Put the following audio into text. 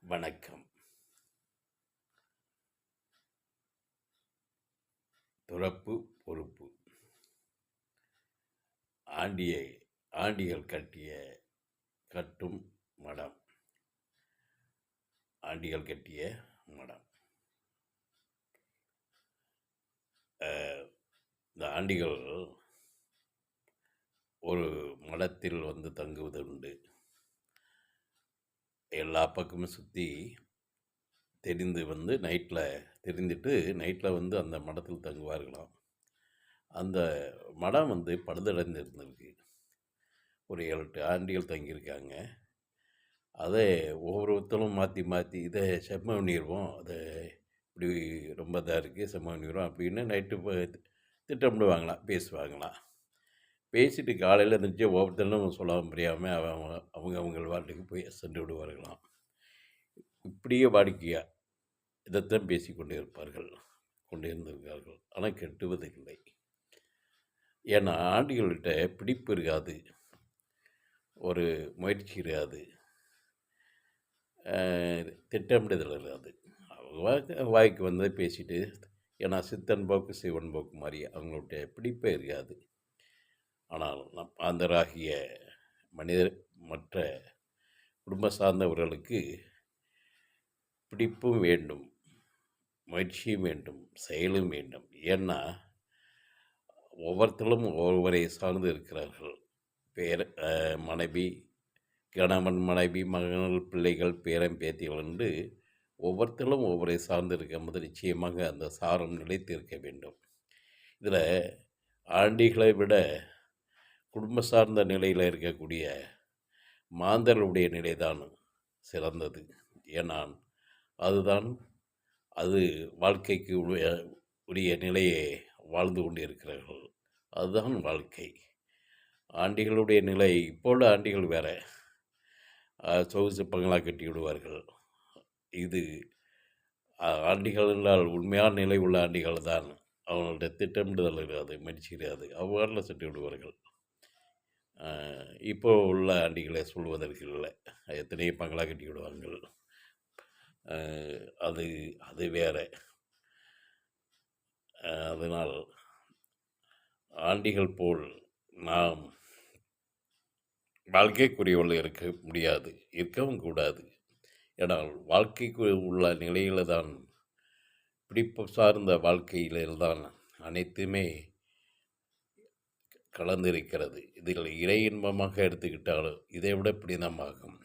வணக்கம். துறப்பு பொறுப்பு. ஆண்டியை ஆண்டிகள் கட்டும் மடம். ஆண்டிகள் கட்டிய மடம். இந்த ஆண்டிகள் ஒரு மடத்தில் தங்குவது உண்டு. எல்லா பக்கமும் சுற்றி தெரிந்துட்டு நைட்டில் அந்த மடத்தில் தங்குவார்களாம். அந்த மடம் பழுதடைந்திருந்திருக்கு. ஒரு 7-8 ஆண்டிகள் தங்கியிருக்காங்க. அதை ஒவ்வொருத்தரும் மாற்றி இதை செம்ம பண்ணிடுவோம், அதை இப்படி ரொம்ப இதாக இருக்குது, செம்ம பண்ணிடுவோம் அப்படின்னு நைட்டு திட்டமிடுவாங்களாம், பேசுவாங்களாம். பேசிட்டு காலையில் இருந்துச்சு ஒவ்வொருத்தரும் சொல்லாமல் புரியாமல் அவங்க வாட்டுக்கு போய் சென்று விடுவார்களாம். இப்படியே வாடிக்கையாக இதைத்தான் பேசி கொண்டே இருந்திருக்கார்கள். ஆனால் கெட்டுவதில்லை. ஏன்னா ஆண்டிகள்கிட்ட பிடிப்பு இருக்காது, ஒரு முயற்சி இருக்காது, திட்டமிடுதல் இருக்காது. அவங்க வாய்க்கு வந்ததை பேசிட்டு, ஏன்னா சித்தன் போக்கு சிவன் போக்கு மாதிரி அவங்களுடைய பிடிப்பே இருக்காது. ஆனால் ஆந்தராகிய மனிதர் மற்ற குடும்ப சார்ந்தவர்களுக்கு பிடிப்பும் வேண்டும், முயற்சியும் வேண்டும், செயலும் வேண்டும். ஏன்னா ஒவ்வொருத்தரும் ஒவ்வொருவரை சார்ந்து இருக்கிறார்கள். மனைவி, கணவன், மனைவி, மகன்கள், பிள்ளைகள், பேரன், பேத்திகள் என்று ஒவ்வொருத்தரும் ஒவ்வொரு சார்ந்து இருக்கும்போது நிச்சயமாக அந்த சாரம் நிலைத்து இருக்க வேண்டும். இதில் ஆண்டிகளை விட குடும்ப சார்ந்த நிலையில் இருக்கக்கூடிய மாந்தர்களுடைய நிலைதான் சிறந்தது. ஏன்னா அது வாழ்க்கைக்கு உரிய நிலையை வாழ்ந்து கொண்டு இருக்கிறார்கள். அதுதான் வாழ்க்கை. ஆண்டிகளுடைய நிலை, இப்போ உள்ள ஆண்டிகள் வேறு, சொகுசு பங்களா கட்டி விடுவார்கள். இது ஆண்டிகள் என்றால் உண்மையான நிலை உள்ள ஆண்டிகள் தான். அவங்களுடைய திட்டமிடுதல் இருக்காது, முயற்சி இருக்காது, அவ்வாறில் சென்று விடுவார்கள். இப்போ உள்ள ஆண்டிகளை சொல்வதற்கு இல்லை, எத்தனையோ பங்களா கட்டி விடுவார்கள். அது வேறு. அதனால் ஆண்டிகள் போல் நாம் வாழ்க்கைக்குரியவர்கள் இருக்க முடியாது, இருக்கவும் கூடாது. ஏன்னால் வாழ்க்கைக்கு உள்ள நிலையில் தான், பிடிப்பு சார்ந்த வாழ்க்கையில்தான் அனைத்துமே கலந்திருக்கிறது. இதில் இறை இன்பமாக எடுத்துக்கிட்டாலும் இதை விட பிடினமாகும்.